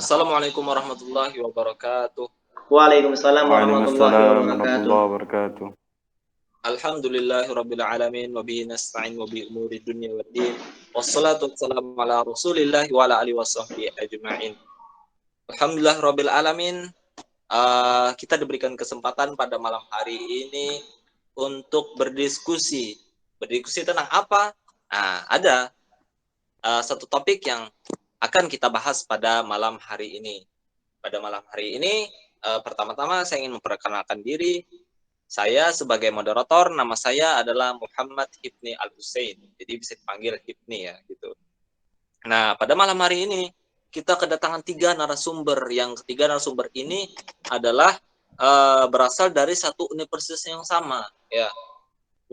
Assalamualaikum warahmatullahi wabarakatuh. Waalaikumsalam warahmatullahi Waalaikumsalam wabarakatuh. warahmatullahi wabarakatuh. Alhamdulillahirabbil alamin wa bihi nasta'in wa bi umuri dunya waddin. Wassalatu wassalamu ala Rasulillah wa ala alihi washabbihi ajmain. Alhamdulillahirabbil alamin. Kita diberikan kesempatan pada malam hari ini untuk berdiskusi. Berdiskusi tentang apa? Ada satu topik yang akan kita bahas pada malam hari ini. Pada malam hari ini, pertama-tama saya ingin memperkenalkan diri. Saya sebagai moderator, nama saya adalah Muhammad Hibni Al-Husain. Jadi bisa dipanggil Hibni ya gitu. Nah, pada malam hari ini kita kedatangan 3 narasumber. Yang ketiga narasumber ini adalah berasal dari satu universitas yang sama ya.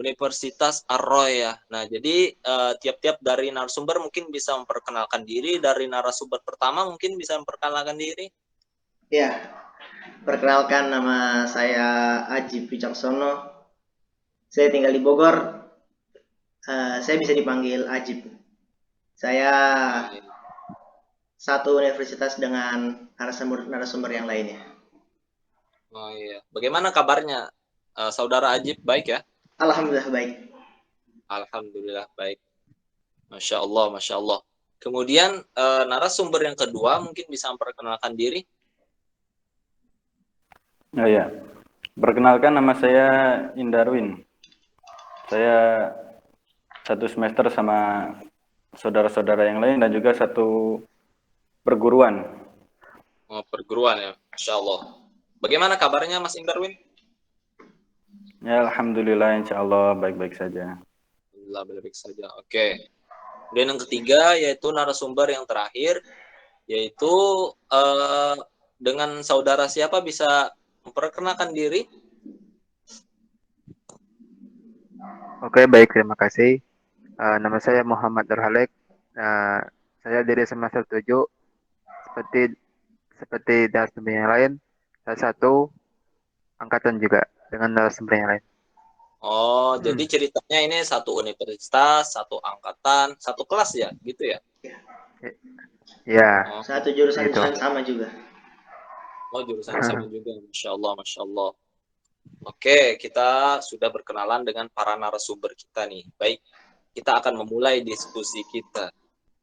Universitas Ar-Royah. Nah, jadi tiap-tiap dari narasumber mungkin bisa memperkenalkan diri. Dari narasumber pertama mungkin bisa memperkenalkan diri. Ya, perkenalkan nama saya Aji Wicaksono. Saya tinggal di Bogor. Saya bisa dipanggil Ajib. Saya satu universitas dengan narasumber yang lainnya. Oh iya. Bagaimana kabarnya saudara Ajib? Baik ya? Alhamdulillah baik. Alhamdulillah baik. Masya Allah, Masya Allah. Kemudian narasumber yang kedua mungkin bisa memperkenalkan diri. Oh ya, perkenalkan nama saya Indarwin. Saya satu semester sama saudara-saudara yang lain dan juga satu perguruan. Oh, perguruan ya, Masya Allah. Bagaimana kabarnya Mas Indarwin? Ya, alhamdulillah, insya Allah baik-baik saja. Alhamdulillah baik saja. Oke. Kemudian yang ketiga yaitu narasumber yang terakhir, yaitu dengan saudara siapa bisa memperkenalkan diri? Oke, baik, terima kasih. Nama saya Muhammad Nurhalek. Saya dari semester 7, seperti seperti narasumber yang lain. Saya satu angkatan juga dengan narasumber yang lain. Oh, jadi ceritanya ini satu universitas, satu angkatan, satu kelas ya, gitu ya? Ya, Oh, Satu jurusan gitu. yang sama juga. oh jurusan sama juga, Masya Allah, Masya Allah. Oke, kita sudah berkenalan dengan para narasumber kita nih. Baik, kita akan memulai diskusi kita.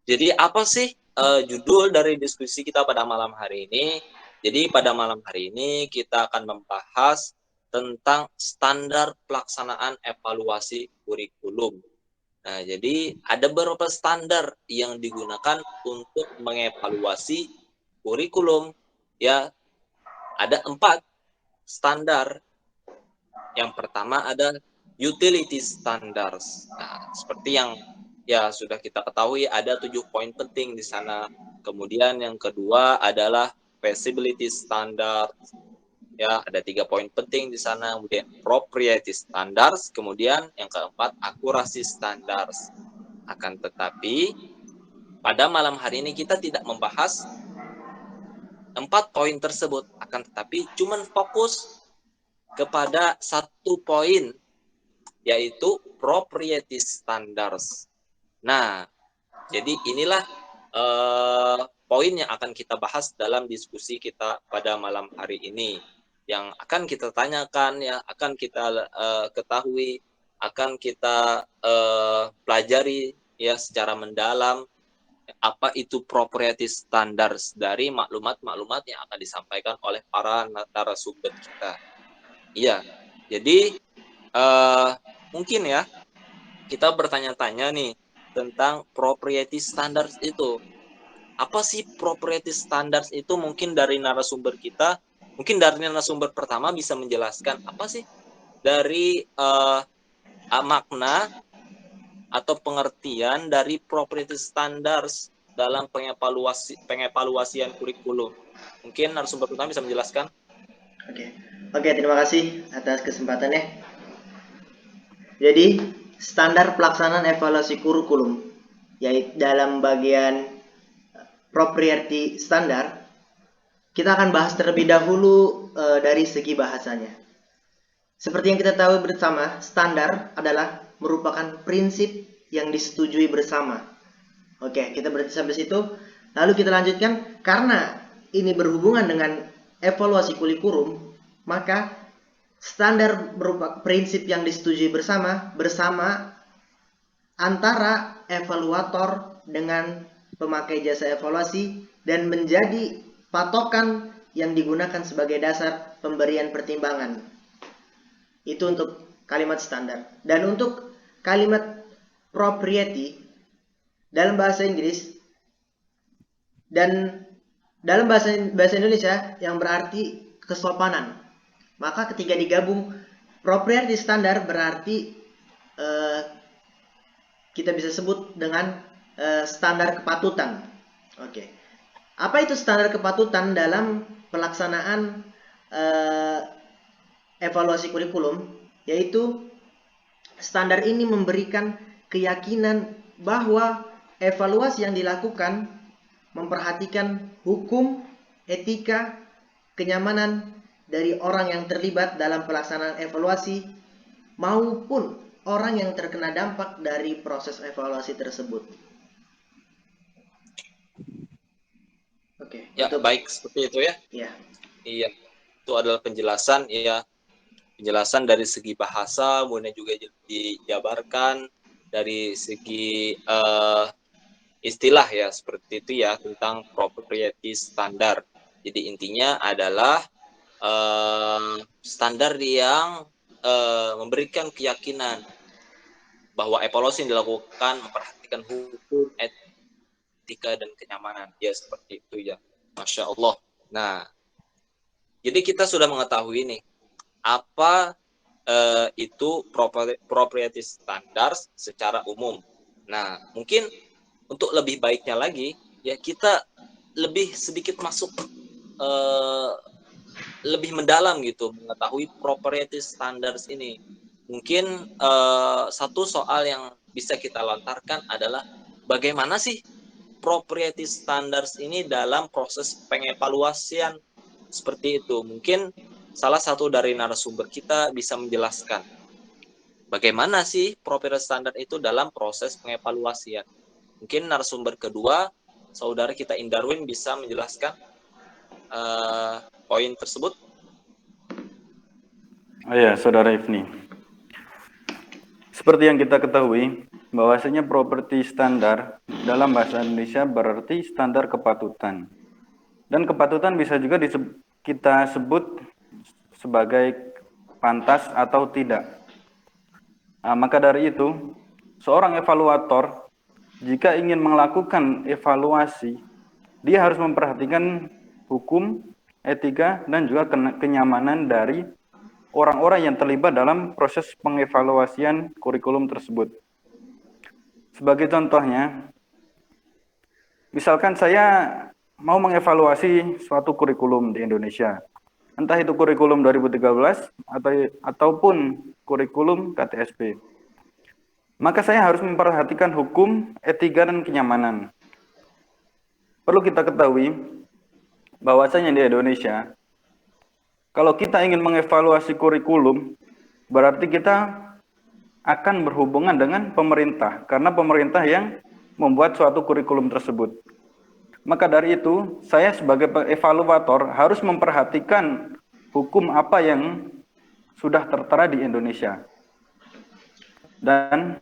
Jadi apa sih judul dari diskusi kita pada malam hari ini? Jadi pada malam hari ini kita akan membahas tentang standar pelaksanaan evaluasi kurikulum. Nah, jadi ada beberapa standar yang digunakan untuk mengevaluasi kurikulum. Ya, ada 4 standar. Yang pertama ada utility standards. Nah, seperti yang ya sudah kita ketahui ada 7 poin penting di sana. Kemudian yang kedua adalah feasibility standards. Ya, ada 3 poin penting di sana. Kemudian propriety standards, kemudian yang keempat akurasi standards. Akan tetapi pada malam hari ini kita tidak membahas 4 poin tersebut, akan tetapi cuman fokus kepada 1 poin, yaitu propriety standards. Nah, jadi inilah poin yang akan kita bahas dalam diskusi kita pada malam hari ini. Yang akan kita tanyakan, yang akan kita ketahui, akan kita pelajari ya secara mendalam apa itu propriety standards dari maklumat-maklumat yang akan disampaikan oleh para narasumber kita. Iya, jadi mungkin ya kita bertanya-tanya nih tentang propriety standards itu. Apa sih propriety standards itu? Mungkin dari narasumber kita, mungkin dari narasumber pertama bisa menjelaskan apa sih dari makna atau pengertian dari propriety standards dalam pengevaluasian kurikulum. Mungkin narasumber pertama bisa menjelaskan. Oke, terima kasih atas kesempatannya. Jadi, standar pelaksanaan evaluasi kurikulum, yaitu dalam bagian propriety standar, kita akan bahas terlebih dahulu dari segi bahasanya. Seperti yang kita tahu bersama, standar adalah merupakan prinsip yang disetujui bersama. Oke, kita berarti sampai situ. Lalu kita lanjutkan, karena ini berhubungan dengan evaluasi kurikulum, maka standar berupa prinsip yang disetujui bersama antara evaluator dengan pemakai jasa evaluasi dan menjadi patokan yang digunakan sebagai dasar pemberian pertimbangan. Itu untuk kalimat standar. Dan untuk kalimat propriety dalam bahasa Inggris dan dalam bahasa Indonesia yang berarti kesopanan. Maka ketika digabung propriety standar berarti kita bisa sebut dengan standar kepatutan. Oke. Apa itu standar kepatutan dalam pelaksanaan evaluasi kurikulum? Yaitu standar ini memberikan keyakinan bahwa evaluasi yang dilakukan memperhatikan hukum, etika, kenyamanan dari orang yang terlibat dalam pelaksanaan evaluasi maupun orang yang terkena dampak dari proses evaluasi tersebut. Oke. Ya, baik seperti itu ya. Ya. Iya. Itu adalah penjelasan dari segi bahasa, kemudian juga dijabarkan dari segi istilah ya, seperti itu ya, tentang propriety standar. Jadi intinya adalah standar yang memberikan keyakinan bahwa evaluasi yang dilakukan memperhatikan hukum, etika, dan kenyamanan. Ya, seperti itu ya. Masya Allah. Nah, jadi kita sudah mengetahui nih, apa itu propriety standards secara umum. Nah, mungkin untuk lebih baiknya lagi, ya kita lebih sedikit masuk lebih mendalam gitu, mengetahui propriety standards ini. Mungkin satu soal yang bisa kita lontarkan adalah bagaimana sih propriety standards ini dalam proses pengevaluasian seperti itu. Mungkin salah satu dari narasumber kita bisa menjelaskan bagaimana sih propriety standard itu dalam proses pengevaluasian. Mungkin narasumber kedua, saudara kita Indarwin, bisa menjelaskan poin tersebut. Oh ya, Saudara Ifni. Seperti yang kita ketahui, bahwasanya properti standar dalam bahasa Indonesia berarti standar kepatutan. Dan kepatutan bisa juga kita sebut sebagai pantas atau tidak. Nah, maka dari itu, seorang evaluator jika ingin melakukan evaluasi, dia harus memperhatikan hukum, etika, dan juga kenyamanan dari orang-orang yang terlibat dalam proses pengevaluasian kurikulum tersebut. Sebagai contohnya, misalkan saya mau mengevaluasi suatu kurikulum di Indonesia, entah itu kurikulum 2013 ataupun kurikulum KTSP. Maka saya harus memperhatikan hukum, etika, dan kenyamanan. Perlu kita ketahui bahwasanya di Indonesia, kalau kita ingin mengevaluasi kurikulum, berarti kita akan berhubungan dengan pemerintah, karena pemerintah yang membuat suatu kurikulum tersebut. Maka dari itu, saya sebagai evaluator harus memperhatikan hukum apa yang sudah tertera di Indonesia. Dan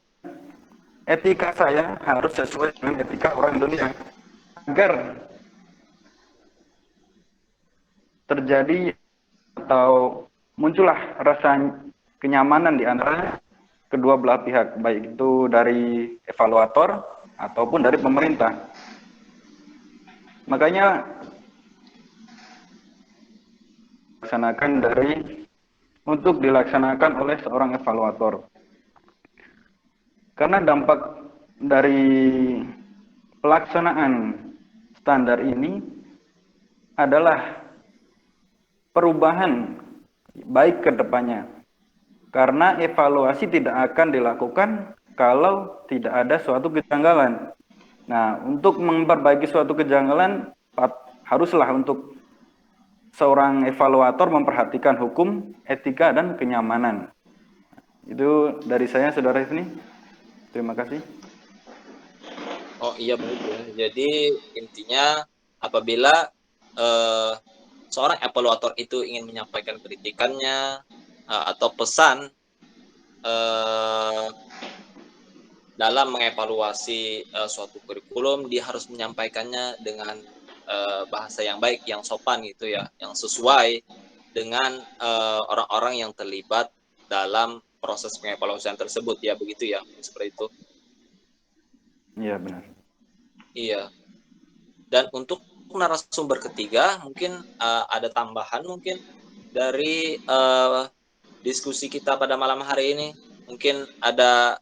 etika saya harus sesuai dengan etika orang Indonesia, agar terjadi atau muncullah rasa kenyamanan di antara kedua belah pihak, baik itu dari evaluator ataupun dari pemerintah. Makanya untuk dilaksanakan oleh seorang evaluator. Karena dampak dari pelaksanaan standar ini adalah perubahan baik ke depannya. Karena evaluasi tidak akan dilakukan kalau tidak ada suatu kejanggalan. Nah, untuk memperbaiki suatu kejanggalan, haruslah untuk seorang evaluator memperhatikan hukum, etika, dan kenyamanan. Itu dari saya, Saudara Ifni. Terima kasih. Oh iya, baik ya. Jadi intinya apabila eh, seorang evaluator itu ingin menyampaikan kritikannya atau pesan dalam mengevaluasi suatu kurikulum, dia harus menyampaikannya dengan bahasa yang baik, yang sopan gitu ya, yang sesuai dengan orang-orang yang terlibat dalam proses pengevaluasian tersebut ya, begitu ya, seperti itu. Iya, benar. Iya. Dan untuk narasumber ketiga mungkin ada tambahan mungkin dari diskusi kita pada malam hari ini. Mungkin ada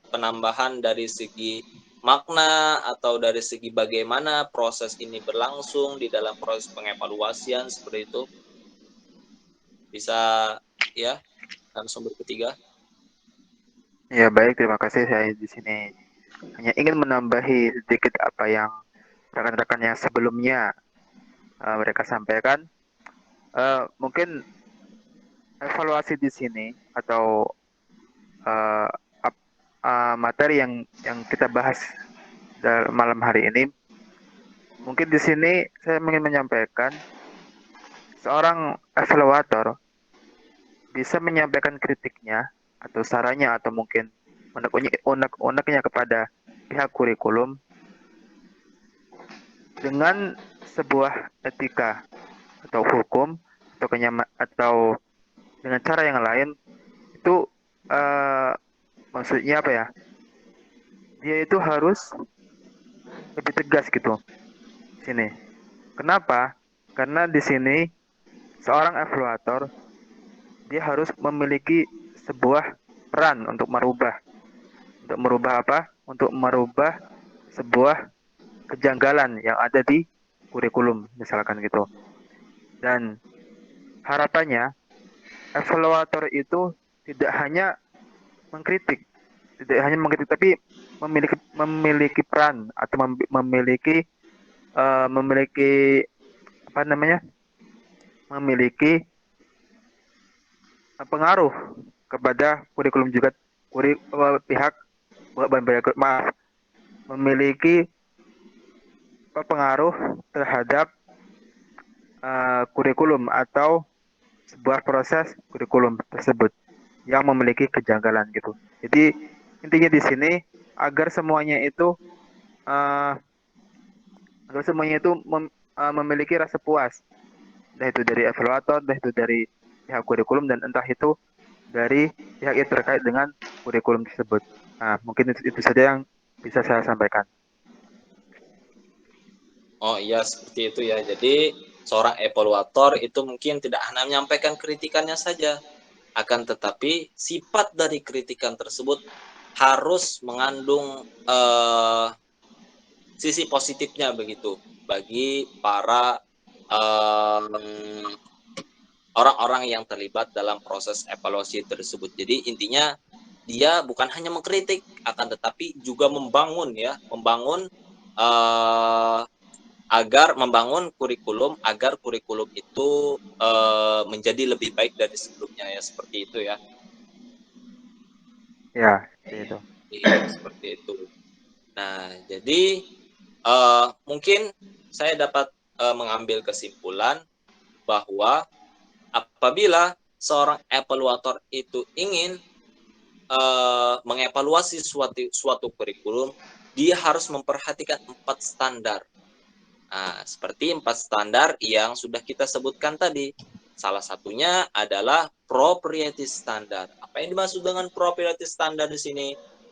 penambahan dari segi makna atau dari segi bagaimana proses ini berlangsung di dalam proses pengevaluasian seperti itu. Bisa ya, narasumber ketiga. Ya, baik, terima kasih. Saya di sini hanya ingin menambahi sedikit apa yang rekan-rekan yang sebelumnya mereka sampaikan. Mungkin evaluasi di sini atau uh, materi yang kita bahas dalam malam hari ini, mungkin di sini saya ingin menyampaikan seorang evaluator bisa menyampaikan kritiknya atau sarannya atau mungkin unek-uneknya kepada pihak kurikulum dengan sebuah etika atau hukum atau dengan cara yang lain itu maksudnya apa ya? Dia itu harus lebih tegas gitu sini. Kenapa? Karena di sini seorang evaluator dia harus memiliki sebuah peran untuk merubah. Untuk merubah apa? Untuk merubah sebuah kejanggalan yang ada di kurikulum misalkan gitu. Dan harapannya evaluator itu tidak hanya mengkritik, tapi memiliki peran atau memiliki apa namanya? Memiliki pengaruh kepada kurikulum juga pihak maaf memiliki pengaruh terhadap kurikulum atau sebuah proses kurikulum tersebut yang memiliki kejanggalan gitu. Jadi intinya di sini agar semuanya itu uh, memiliki rasa puas, entah itu dari evaluator, entah itu dari pihak kurikulum, dan entah itu dari pihak yang terkait dengan kurikulum tersebut. Nah, mungkin itu saja yang bisa saya sampaikan. Oh iya, seperti itu ya. Jadi seorang evaluator itu mungkin tidak hanya menyampaikan kritikannya saja, akan tetapi sifat dari kritikan tersebut harus mengandung sisi positifnya begitu bagi para orang-orang yang terlibat dalam proses evaluasi tersebut. Jadi intinya dia bukan hanya mengkritik, akan tetapi juga membangun ya, agar membangun kurikulum agar kurikulum itu menjadi lebih baik dari sebelumnya ya, seperti itu ya. Ya, itu. Iya, seperti itu. Nah, jadi mungkin saya dapat mengambil kesimpulan bahwa apabila seorang evaluator itu ingin mengevaluasi suatu kurikulum, dia harus memperhatikan 4 standar. Nah, seperti 4 standar yang sudah kita sebutkan tadi. Salah satunya adalah propriety standard. Apa yang dimaksud dengan propriety standard di sini?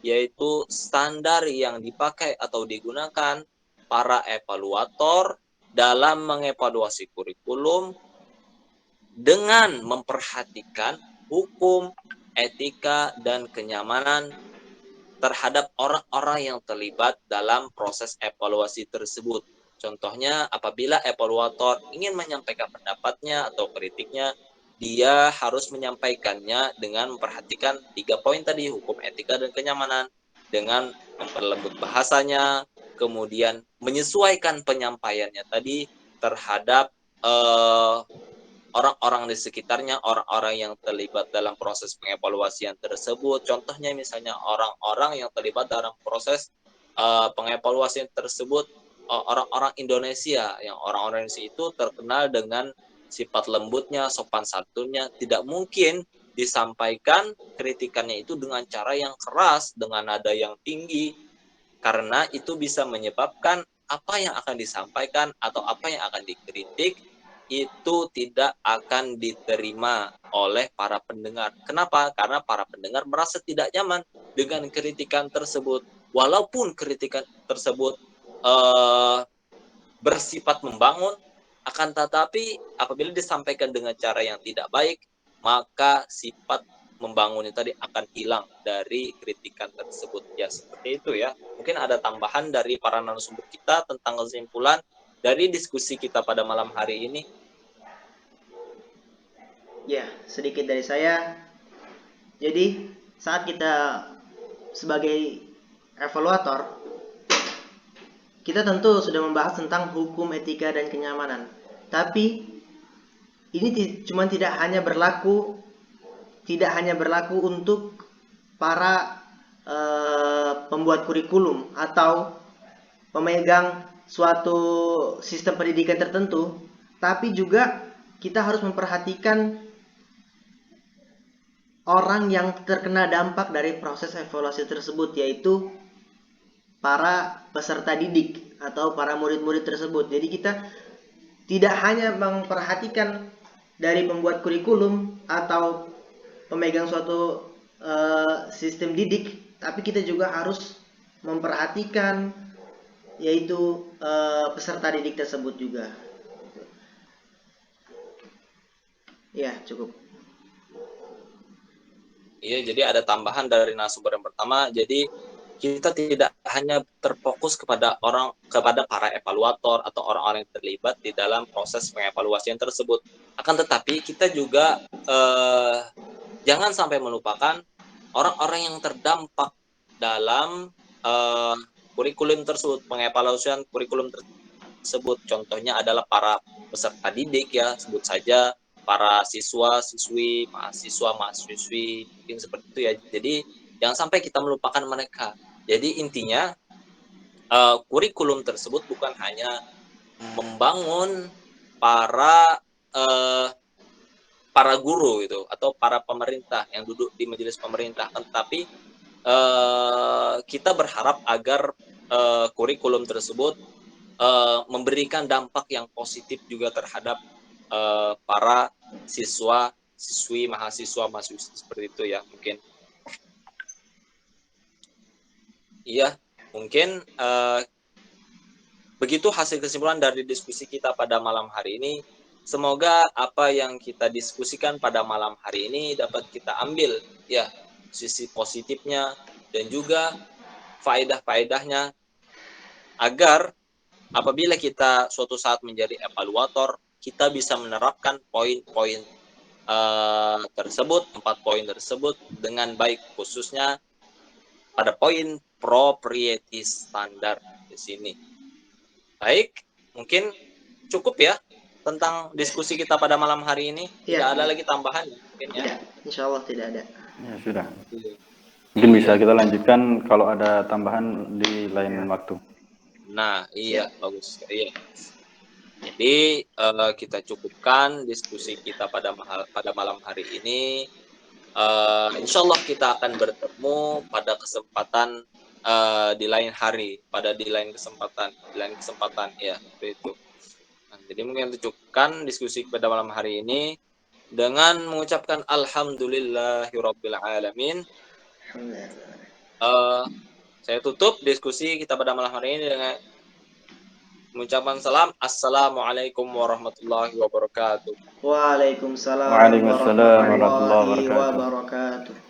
Yaitu standar yang dipakai atau digunakan para evaluator dalam mengevaluasi kurikulum dengan memperhatikan hukum, etika, dan kenyamanan terhadap orang-orang yang terlibat dalam proses evaluasi tersebut. Contohnya, apabila evaluator ingin menyampaikan pendapatnya atau kritiknya, dia harus menyampaikannya dengan memperhatikan 3 poin tadi, hukum, etika, dan kenyamanan, dengan memperlembut bahasanya, kemudian menyesuaikan penyampaiannya tadi terhadap orang-orang di sekitarnya, orang-orang yang terlibat dalam proses pengevaluasian tersebut. Contohnya misalnya orang-orang yang terlibat dalam proses pengevaluasian tersebut orang-orang Indonesia, yang orang-orang Indonesia itu terkenal dengan sifat lembutnya, sopan santunnya. Tidak mungkin disampaikan kritikannya itu dengan cara yang keras, dengan nada yang tinggi, karena itu bisa menyebabkan apa yang akan disampaikan atau apa yang akan dikritik itu tidak akan diterima oleh para pendengar. Kenapa? Karena para pendengar merasa tidak nyaman dengan kritikan tersebut. Walaupun kritikan tersebut bersifat membangun, akan tetapi apabila disampaikan dengan cara yang tidak baik, maka sifat membangun itu tadi akan hilang dari kritikan tersebut. Ya, seperti itu ya. Mungkin ada tambahan dari para narasumber kita tentang kesimpulan dari diskusi kita pada malam hari ini. Ya, sedikit dari saya. Jadi, saat kita sebagai evaluator, kita tentu sudah membahas tentang hukum, etika, dan kenyamanan. Tapi ini cuma tidak hanya berlaku untuk para pembuat kurikulum atau pemegang suatu sistem pendidikan tertentu, tapi juga kita harus memperhatikan orang yang terkena dampak dari proses evaluasi tersebut, yaitu para peserta didik atau para murid-murid tersebut. Jadi kita tidak hanya memperhatikan dari pembuat kurikulum atau pemegang suatu sistem didik, tapi kita juga harus memperhatikan yaitu peserta didik tersebut juga. Ya, cukup. Iya, jadi ada tambahan dari narasumber yang pertama. Jadi kita tidak hanya terfokus kepada para evaluator atau orang-orang yang terlibat di dalam proses pengevaluasian tersebut. Akan tetapi kita juga jangan sampai melupakan orang-orang yang terdampak dalam kurikulum tersebut, pengevaluasian kurikulum tersebut. Contohnya adalah para peserta didik ya, sebut saja para siswa, siswi, mahasiswa-mahasiswi, mungkin seperti itu ya. Jadi jangan sampai kita melupakan mereka. Jadi intinya kurikulum tersebut bukan hanya membangun para guru gitu atau para pemerintah yang duduk di majelis pemerintah, tetapi kita berharap agar kurikulum tersebut memberikan dampak yang positif juga terhadap para siswa, siswi, mahasiswa-mahasiswi seperti itu ya mungkin. Iya, mungkin begitu hasil kesimpulan dari diskusi kita pada malam hari ini. Semoga apa yang kita diskusikan pada malam hari ini dapat kita ambil ya sisi positifnya dan juga faedah-faedahnya, agar apabila kita suatu saat menjadi evaluator, kita bisa menerapkan poin-poin tersebut, 4 poin tersebut dengan baik, khususnya pada poin propriety standar di sini. Baik, mungkin cukup ya tentang diskusi kita pada malam hari ini. Tidak ada lagi tambahan mungkin ya. Tidak, insya Allah tidak ada. Ya sudah. Mungkin bisa kita lanjutkan kalau ada tambahan di lain waktu. Nah, iya, bagus. Iya. Jadi kita cukupkan diskusi kita pada malam hari ini. Insya Allah kita akan bertemu pada kesempatan di lain hari, di lain kesempatan ya, seperti itu. Nah, jadi mungkin cukupkan diskusi pada malam hari ini dengan mengucapkan alhamdulillahirabbil alamin. Saya tutup diskusi kita pada malam hari ini dengan mengucapkan salam. Assalamualaikum warahmatullahi wabarakatuh. Waalaikumsalam Waalaikumsalam warahmatullahi wabarakatuh. wabarakatuh.